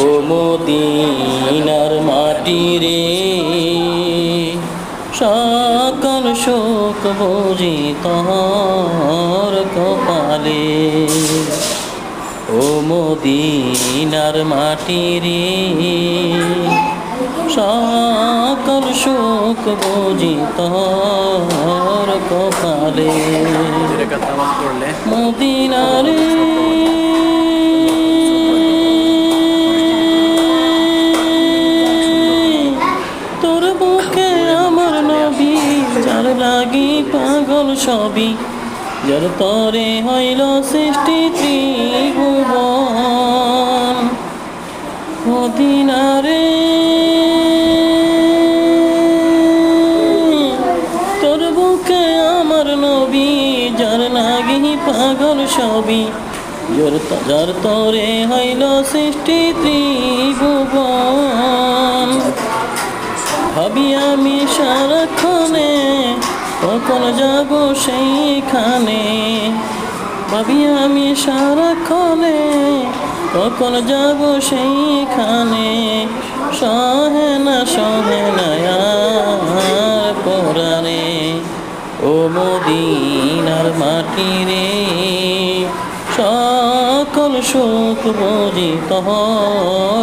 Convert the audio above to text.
ও মদিনার মাটি রে, সকল শোক বুঝি তোর কপালে। ও মদিনার মাটি রে, সকল শোক বুঝি তোর কপালে। মদিনার তোর বুকে আমার নবী, যার লাগি পাগল সবই, যার তরে হইল সৃষ্টি ত্রিভুবন। মদিনারে তোর বুকে আমার নবী, যার লাগি পাগল সবই, যার তরে হইল সৃষ্টি ত্রিভুবন। ভাবি আমি সারাক্ষণে কখন যাব সেইখানে, ভাবি আমি সারাক্ষণে কখন যাব সেইখানে। সহে না আর পরাণে, ও মদিনার মাটি রে, সকল সুখ বুঝি তোর